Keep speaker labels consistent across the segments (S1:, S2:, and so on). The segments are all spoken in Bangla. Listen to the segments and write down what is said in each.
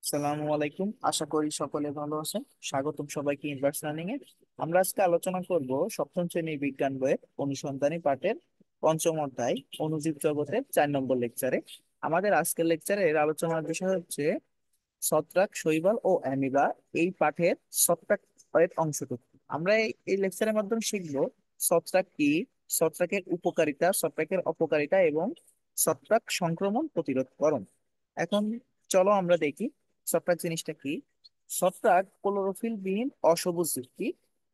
S1: সালামু আলাইকুম, আশা করি সকলে ভালো আছেন। স্বাগতম সবাইকে ইনভার্স লার্নিং এ। আমরা আজকে আলোচনা করব সপ্তম শ্রেণীর বিজ্ঞান বইয়ের অনুসন্ধানী পাঠের পঞ্চম অধ্যায় অণুজীব জগতের 4 নম্বর লেকচারে। আমাদের আজকের লেকচারের আলোচনার বিষয় হচ্ছে ছত্রাক, শৈবাল ও অ্যামিবা। এই পাঠের ছত্রাক এর অংশটুকু আমরা এই লেকচারের মাধ্যমে শিখব ছত্রাক কি, ছত্রাকের উপকারিতা, ছত্রাকের অপকারিতা এবং ছত্রাক সংক্রমণ প্রতিরোধকরণ। এখন চলো আমরা দেখি ছত্রাক জিনিসটা কি। ছত্রাক ক্লোরোফিল বিহীন অসবুজ জীব। কি?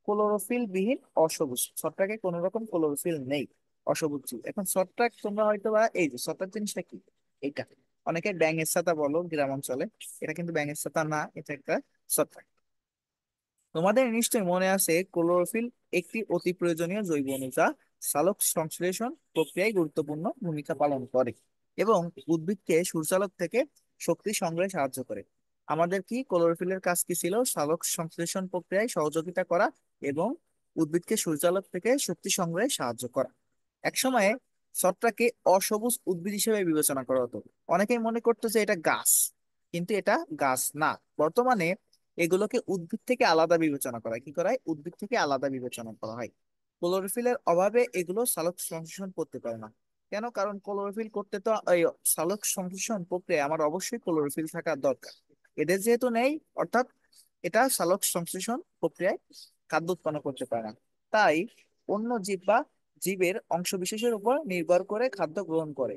S1: ক্লোরোফিল বিহীন অসবুজ, ছত্রাকে কোনো রকম ক্লোরোফিল নেই, অসবুজ জীব। এখন ছত্রাক তোমরা হয়তো বা এই যে ছত্রাক জিনিসটা কি, এটা অনেকে ব্যাঙের ছাতা বলো গ্রাম অঞ্চলে, এটা কিন্তু ব্যাঙের ছাতা না, এটা একটা ছত্রাক। তোমাদের নিশ্চয়ই মনে আছে ক্লোরোফিল একটি অতি প্রয়োজনীয় জৈব অণু যা সালোক সংশ্লেষণ প্রক্রিয়ায় গুরুত্বপূর্ণ ভূমিকা পালন করে এবং উদ্ভিদকে সূর্যালোক থেকে শক্তি সংগ্রহে সাহায্য করে। আমাদের কি ক্লোরোফিলের কাজ কি ছিল? সালোক সংশ্লেষণ প্রক্রিয়ায় সহযোগিতা করা এবং উদ্ভিদকে সূর্যালোক থেকে শক্তি সংগ্রহে সাহায্য করা। একসময়ে ছত্রাককে অসবুজ উদ্ভিদ হিসেবে বিবেচনা করা হতো। অনেকেই মনে করতো যে এটা গাছ, কিন্তু এটা গাছ না। বর্তমানে এগুলোকে উদ্ভিদ থেকে আলাদা বিবেচনা করা হয়। কি করা হয়? উদ্ভিদ থেকে আলাদা বিবেচনা করা হয়। ক্লোরোফিলের অভাবে এগুলো সালোক সংশ্লেষণ করতে পারে না। কেন? কারণ ক্লোরোফিল করতে তো এই সালোক সংশ্লেষণ প্রক্রিয়ায় আমার অবশ্যই ক্লোরোফিল থাকা দরকার। এদের যেহেতু নেই, অর্থাৎ এটা সালোক সংশ্লেষণ প্রক্রিয়ায় খাদ্য উৎপন্ন করতে পারে না। তাই অন্য জীব বা জীবের অংশ বিশেষের উপর নির্ভর করে খাদ্য গ্রহণ করে।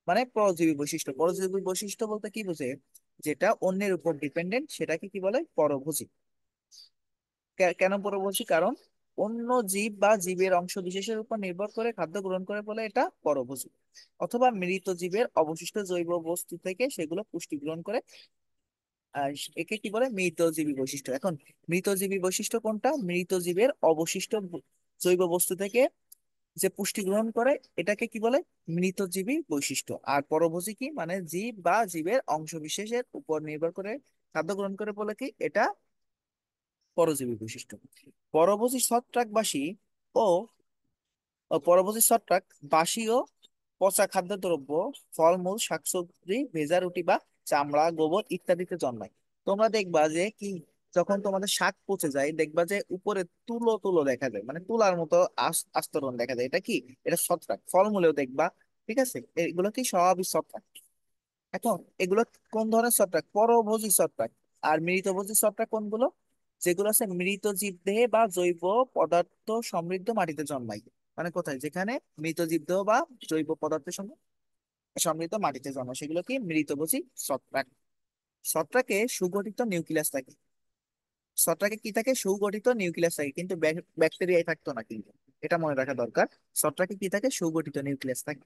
S1: মানে পরজীবী বৈশিষ্ট্য। পরজীবী বৈশিষ্ট্য বলতে কি বোঝে? যেটা অন্যের উপর ডিপেন্ডেন্ট সেটাকে কি বলে? পরভোজী। কেন পরভোজী? কারণ অন্য জীব বা জীবের অংশ বিশেষের উপর নির্ভর করে খাদ্য গ্রহণ করে বলে এটা পরভোজী। অথবা মৃত জীবের অবশিষ্ট জৈব বস্তু থেকে সেগুলো পুষ্টি গ্রহণ করে। আর একে কি বলে? মৃতজীবী বৈশিষ্ট্য। এখন মৃতজীবী বৈশিষ্ট্য কোনটা? মৃত জীবের অবশিষ্ট জৈব বস্তু থেকে যে পুষ্টি গ্রহণ করে এটাকে কি বলে? মৃতজীবী বৈশিষ্ট্য। আর পরভোজী কি? মানে জীব বা জীবের অংশ বিশেষের উপর নির্ভর করে খাদ্য গ্রহণ করে বলে কি এটা পরজীবী বৈশিষ্ট্য। পরভোজী ছত্রাকবাসী ও পরভোজী ছত্রাক বাসি ও পচা খাদ্যদ্রব্য, ফলমূল, শাকসবজি, ভেজা রুটি বা চামড়া, গোবর ইত্যাদিতে জন্মায়। তোমরা দেখবা যে কি, যখন তোমাদের শাক পচে যায় দেখবা যে উপরে তুলো তুলো দেখা যায়, মানে তুলার মতো আস্তরণ দেখা যায়। এটা কি? এটা ছত্রাক। ফলমূলেও দেখবা। ঠিক আছে, এগুলো কি সবই ছত্রাক। এখন এগুলো কোন ধরনের ছত্রাক? পরভোজী ছত্রাক। আর মৃতভোজী ছত্রাক কোনগুলো? যেগুলো আছে মৃত জীবদেহে বা জৈব পদার্থ সমৃদ্ধ মাটিতে জন্মায়। মানে কোথায়? যেখানে মৃত জীবদেহ বা জৈব পদার্থের সঙ্গে সমৃদ্ধ মাটিতে জন্মায় সেগুলো কি? মৃতভোজী ছত্রাক। ছত্রাকে সুগঠিত নিউক্লিয়াস থাকে। ছত্রাকে কি থাকে? সুগঠিত নিউক্লিয়াস থাকে, কিন্তু ব্যাকটেরিয়ায় থাকতো না কিন্তু। এটা মনে রাখা দরকার। ছত্রাকে কি থাকে? সুগঠিত নিউক্লিয়াস থাকে।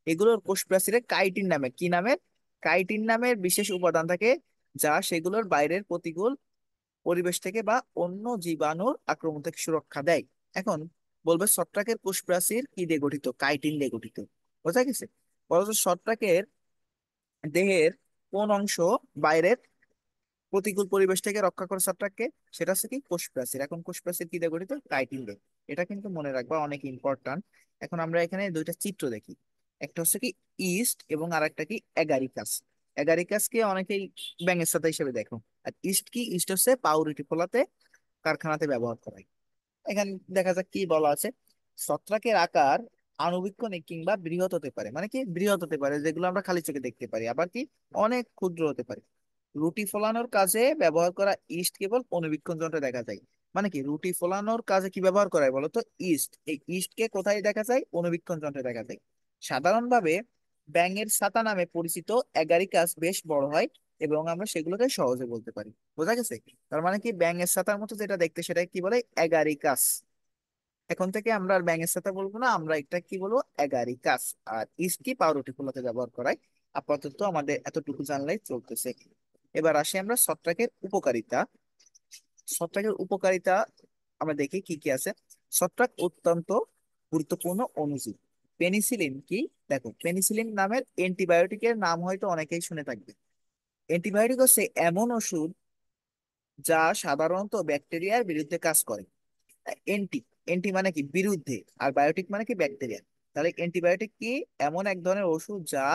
S1: এগুলোর কোষ প্রাচীরে কাইটিন নামের কি নামের কাইটিন নামের বিশেষ উপাদান থাকে, যা সেগুলোর বাইরের প্রতিকূল পরিবেশ থেকে বা অন্য জীবাণুর আক্রমণ থেকে সুরক্ষা দেয়। এখন বলবে ছত্রাকের কোষ প্রাচীর কি দিয়ে গঠিত? কাইটিন দিয়ে গঠিত। বোঝা গেছে? বলতো ছত্রাকের দেহের কোন অংশ বাইরের প্রতিকূল পরিবেশ থেকে রক্ষা করে ছত্রাককে? সেটা হচ্ছে কি? কোষ প্রাচীর। এখন কোষ প্রাচীর কি দিয়ে গঠিত? কাইটিন দিয়ে। এটা কিন্তু মনে রাখবা, অনেক ইম্পর্ট্যান্ট। এখন আমরা এখানে দুইটা চিত্র দেখি। একটা হচ্ছে কি ইস্ট এবং আরেকটা কি এগারিকাস। এগারিকাসকে অনেকেই ব্যাঙের ছাতা হিসেবে দেখো। আর ইস্ট কি? ইস্ট হচ্ছে পাউরুটি ফোলাতে কারখানাতে ব্যবহার করা হয়। এখানে দেখা যাক কি বলা আছে। ছত্রাকের আকার আণুবীক্ষণিক কিংবা বৃহৎ হতে পারে। মানে কি? বৃহৎ হতে পারে, যেগুলো আমরা খালি চোখে দেখতে পারি। আবার কি? অনেক ক্ষুদ্র হতে পারে। রুটি ফলানোর কাজে ব্যবহার করা ইস্ট কেবল অণুবীক্ষণ যন্ত্রে দেখা যায়। মানে কি? রুটি ফলানোর কাজে কি ব্যবহার করা হয় বলতো? ইস্ট। এই ইস্টকে কোথায় দেখা যায়? অণুবীক্ষণ যন্ত্রে দেখা যায়। সাধারণভাবে ব্যাঙের ছাতা নামে পরিচিত অ্যাগারিকাস বেশ বড় হয় এবং আমরা সেগুলোকে সহজে বলতে পারি। বোঝা গেছে? তার মানে কি, ব্যাঙের ছাতার মতো যেটা দেখতে সেটা কি বলে? অ্যাগারিকাস। এখন থেকে আমরা আর ব্যাঙের ছাতা বলবো না, আমরা এটা কি বলবো? অ্যাগারিকাস। আর ইস্ট কি? পাউরুটি ফোলাতে ব্যবহার করায়। আপাতত আমাদের এতটুকু জানলেই চলতেছে। এবার আসি আমরা ছত্রাকের উপকারিতা। ছত্রাকের উপকারিতা আমরা দেখি কি কি আছে। ছত্রাক অত্যন্ত গুরুত্বপূর্ণ অণুজীব। পেনিসিলিন কি? দেখো, পেনিসিলিন নামের অ্যান্টিবায়োটিকের নাম হয়তো অনেকেই শুনে থাকবে। অ্যান্টিবায়োটিক হচ্ছে এমন ওষুধ যা সাধারণত ব্যাকটেরিয়ার বিরুদ্ধে কাজ করে। এন্টি, এন্টি মানে কি? বিরুদ্ধে। আর বায়োটিক মানে কি? ব্যাকটেরিয়া। তাহলে অ্যান্টিবায়োটিক কি? এমন এক ধরনের ওষুধ যা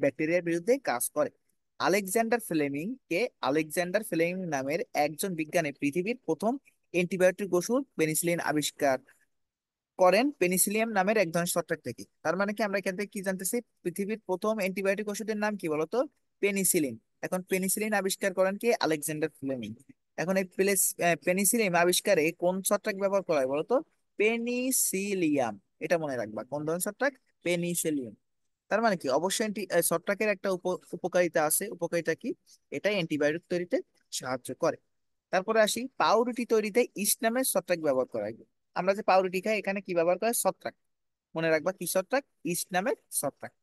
S1: ব্যাকটেরিয়ার বিরুদ্ধে কাজ করে। আলেকজান্ডার ফ্লেমিং কে আলেকজান্ডার ফ্লেমিং নামের একজন বিজ্ঞানী পৃথিবীর প্রথম অ্যান্টিবায়োটিক ওষুধ পেনিসিলিন আবিষ্কার করেন পেনিসিলিয়াম নামের এক ধরনের ছত্রাক থেকে। তার মানে কি আমরা এখান থেকে কি জানতেছি, পৃথিবীর প্রথম অ্যান্টিবায়োটিক ওষুধের নাম কি বলতো? পেনিসিলিন। এখন পেনিসিলিন আবিষ্কার করেন কি? Alexander Fleming. এখন এই পেনিসিলিন আবিষ্কারে কোন ছত্রাক ব্যবহার করা হয় বলতো? পেনিসিলিয়াম। এটা মনে রাখবা, কোন ধরনের ছত্রাক? পেনিসিলিয়াম। তার মানে কি অবশ্যই ছত্রাকের একটা উপকারিতা আছে। উপকারিতা কি? এটা অ্যান্টিবায়োটিক তৈরিতে সাহায্য করে। তারপরে আসি, পাউরুটি তৈরিতে ইস্ট নামের ছত্রাক ব্যবহার করা হয়। আমরা যে পাউরুটি খাই এখানে কি ব্যবহার করে? ছত্রাক। মনে রাখবা কি ছত্রাক? ইস্ট নামের ছত্রাক।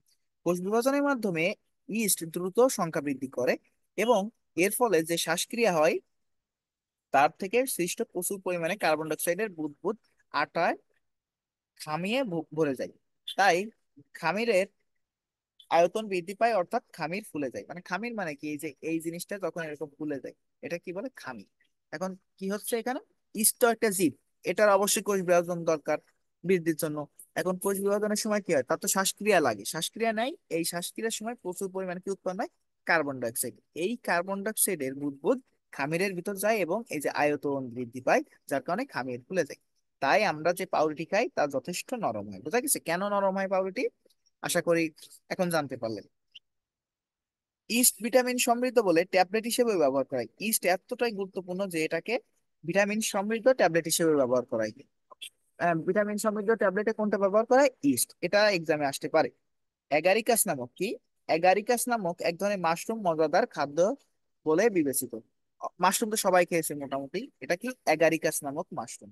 S1: কোষ বিভাজনের মাধ্যমে ইস্ট দ্রুত সংখ্যা বৃদ্ধি করে এবং এর ফলে যে শ্বাসক্রিয়া হয় তার থেকে সৃষ্ট প্রচুর পরিমাণে কার্বন ডাই অক্সাইডের বুদবুদ আটায় খামিয়ে ভরে যায়। তাই খামিরের আয়তন বৃদ্ধি পায়, অর্থাৎ খামির ফুলে যায়। মানে খামির মানে কি? এই যে এই জিনিসটা যখন এরকম ফুলে যায় এটা কি বলে? খামির। এখন কি হচ্ছে এখানে? ইষ্ট তো একটা জীব, এটার অবশ্যই কোষ বিভাজন দরকার বৃদ্ধির জন্য। এখন কোষ বিভাজনের সময় কি হয়? তার তো শ্বাসক্রিয়া লাগে, শ্বাসক্রিয়া নাই। এই শ্বাসক্রিয়ার সময় প্রচুর পরিমাণে কি উৎপন্ন হয়? Carbon die oxide. এই কার্বন ডাই অক্সাইডের বুদবুদ খামিরের ভিতর যায় এবং এই যে আয়তন বৃদ্ধি পায়, যার কারণে খামির ফুলে যায়। তাই আমরা যে পাউরুটি খাই তা যথেষ্ট নরম হয়। বুঝা গেছে কেন নরম হয় পাউরুটি? আশা করি এখন জানতে পারলেন। ইস্ট ভিটামিন সমৃদ্ধ বলে ট্যাবলেট হিসেবে ব্যবহার করা হয়। ইস্ট এতটাই গুরুত্বপূর্ণ যে এটাকে ভিটামিন সমৃদ্ধ ট্যাবলেট হিসেবে ব্যবহার করা হয়। ভিটামিন সমৃদ্ধ ট্যাবলেটে কোনটা ব্যবহার করা হয়? ইস্ট। এটা এক্সামে আসতে পারে। অ্যাগারিকাস নামক কি? অ্যাগারিকাস নামক এক ধরনের মাশরুম মজাদার খাদ্য বলে বিবেচিত। মাশরুম তো সবাই খেয়েছে মোটামুটি। এটা কি? অ্যাগারিকাস নামক মাশরুম।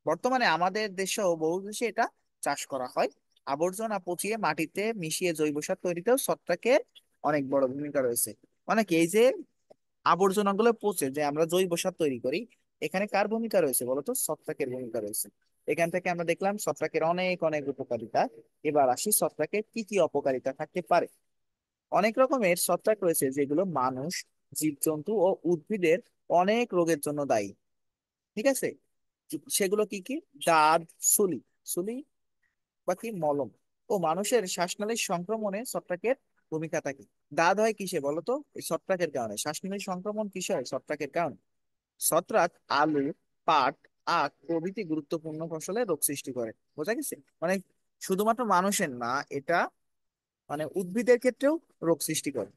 S1: বর্তমানে আমাদের দেশেও বহু দেশে এটা চাষ করা হয়। আবর্জনা পচিয়ে মাটিতে মিশিয়ে জৈব সার তৈরিতেও ছত্রাকের অনেক বড় ভূমিকা রয়েছে। মানে কি, এই যে আবর্জনাগুলো পচে যে আমরা জৈব সার তৈরি করি, এখানে কার ভূমিকা রয়েছে বলতো? ছত্রাকের ভূমিকা রয়েছে। এখান থেকে আমরা দেখলাম ছত্রাকের অনেক অনেক উপকারিতা। এবার আসি ছত্রাকের কি কি অপকারিতা থাকতে পারে। অনেক রকমের ছত্রাক রয়েছে যেগুলো মানুষ, জীবজন্তু ও উদ্ভিদের অনেক রোগের জন্য দায়ী। ঠিক আছে? সেগুলো কি কি? দাঁত, সুলি, সুলি বা কি মলম ও মানুষের শ্বাসনালীর সংক্রমণে ছত্রাকের ভূমিকা থাকে। দাঁত হয় কিসে বলতো? এই ছত্রাকের কারণে। শ্বাসনালীর সংক্রমণ কিসে হয়? ছত্রাকের কারণে। ছত্রাক আলু, পাট, আখ প্রভৃতি গুরুত্বপূর্ণ ফসলে রোগ সৃষ্টি করে। বোঝা গেছে? মানে শুধুমাত্র মানুষের না, এটা মানে উদ্ভিদের ক্ষেত্রেও রোগ সৃষ্টি করে।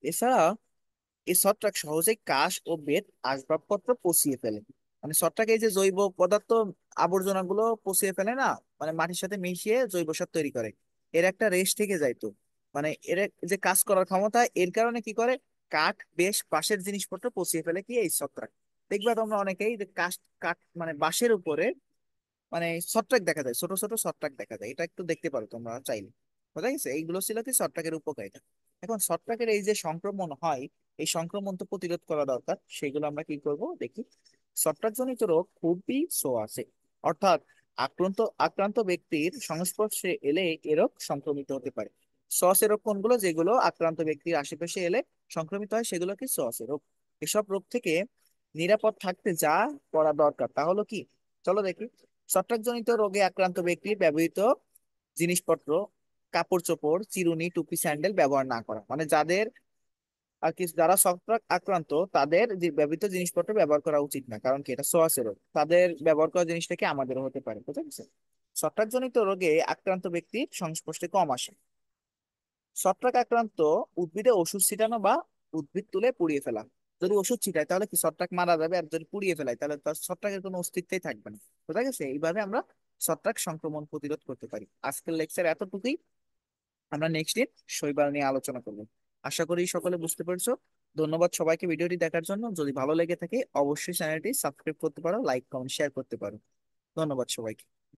S1: এছাড়া এই ছত্রাক সহজেই কাঠ ও বেত আসবাবপত্র পচিয়ে ফেলে। মানে ছত্রাক এই যে জৈব পদার্থ আবর্জনা গুলো পচিয়ে ফেলে না, মানে মাটির সাথে মিশিয়ে জৈব সার তৈরি করে। এর একটা রেশ থেকে যায় তো, মানে এর যে কাজ করার ক্ষমতা, এর কারণে কি করে? কাঠ, বেশ, বাঁশের জিনিসপত্র পচিয়ে ফেলে কি? এই ছত্রাক। দেখবা তোমরা অনেকেই যে কাঠ কাঠ মানে বাঁশের উপরে মানে ছত্রাক দেখা যায়, ছোট ছোট ছত্রাক দেখা যায়। এটা একটু দেখতে পারো তোমরা চাইলে। বোঝা গেছে? এইগুলো ছিল কি ছত্রাকের উপকারিতা। এখন ছত্রাকের এই যে সংক্রমণ হয়, এই সংক্রমণ তো প্রতিরোধ করা দরকার। সেগুলো আমরা কি করব দেখি। ছত্রাকজনিত রোগ খুবই আছে, অর্থাৎ আক্রান্ত আক্রান্ত ব্যক্তির সংস্পর্শে এলে এ রোগ সংক্রমিত হতে পারে। সসের রোগ কোনগুলো? যেগুলো আক্রান্ত ব্যক্তির আশেপাশে এলে সংক্রমিত হয় সেগুলো কি? সসের রোগ। এসব রোগ থেকে নিরাপদ থাকতে যা করা দরকার তা হলো কি? চলো দেখি। ছত্রাকজনিত রোগে আক্রান্ত ব্যক্তির ব্যবহৃত জিনিসপত্র, কাপড় চোপড়, চিরুনি, টুপি, স্যান্ডেল ব্যবহার না করা। মানে যাদের আর কি, যারা ছত্রাক আক্রান্ত তাদের যে ব্যবহৃত জিনিসপত্র ব্যবহার করা উচিত না, কারণ কি? এটা সোয়াসের রোগ। তাদের ব্যবহার করা জিনিসটা কি? আমাদেরও হতে পারে। বুঝা গেছে? ছত্রাকজনিত রোগে আক্রান্ত ব্যক্তির সংস্পর্শে কম আসে। ছত্রাক আক্রান্ত উদ্ভিদে ওষুধ ছিটানো বা উদ্ভিদ তুলে পুড়িয়ে ফেলা। যদি ওষুধ ছিটায় তাহলে কি ছত্রাক মারা যাবে, আর যদি পুড়িয়ে ফেলায় তাহলে তার ছত্রাকের কোনো অস্তিত্বই থাকবে না। বুঝা গেছে? এইভাবে আমরা ছত্রাক সংক্রমণ প্রতিরোধ করতে পারি। আজকের লেকচার এতটুকুই। আমরা নেক্সট দিন শৈবাল নিয়ে আলোচনা করব। আশা করি সকলে বুঝতে পেরেছো। ধন্যবাদ সবাইকে ভিডিওটি দেখার জন্য। যদি ভালো লেগে থাকে অবশ্যই চ্যানেলটি সাবস্ক্রাইব করতে পারো, লাইক, কমেন্ট, শেয়ার করতে পারো। ধন্যবাদ সবাইকে।